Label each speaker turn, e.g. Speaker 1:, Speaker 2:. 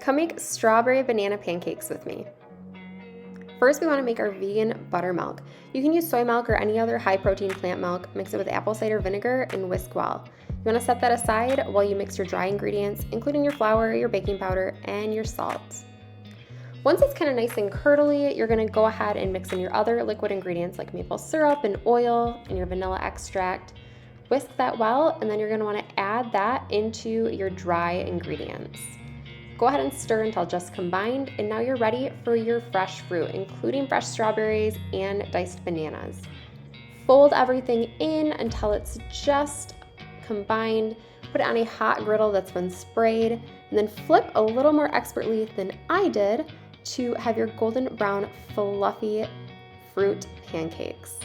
Speaker 1: Come make strawberry banana pancakes with me. First, we want to make our vegan buttermilk. You can use soy milk or any other high-protein plant milk, mix it with apple cider vinegar, and whisk well. You want to set that aside while you mix your dry ingredients, including your flour, your baking powder, and your salt. Once it's kind of nice and curdly, you're going to go ahead and mix in your other liquid ingredients like maple syrup and oil and your vanilla extract. Whisk that well, and then you're going to want to add that into your dry ingredients. Go ahead and stir until just combined, and now you're ready for your fresh fruit, including fresh strawberries and diced bananas. Fold everything in until it's just combined. Put it on a hot griddle that's been sprayed, and then flip a little more expertly than I did to have your golden brown fluffy fruit pancakes.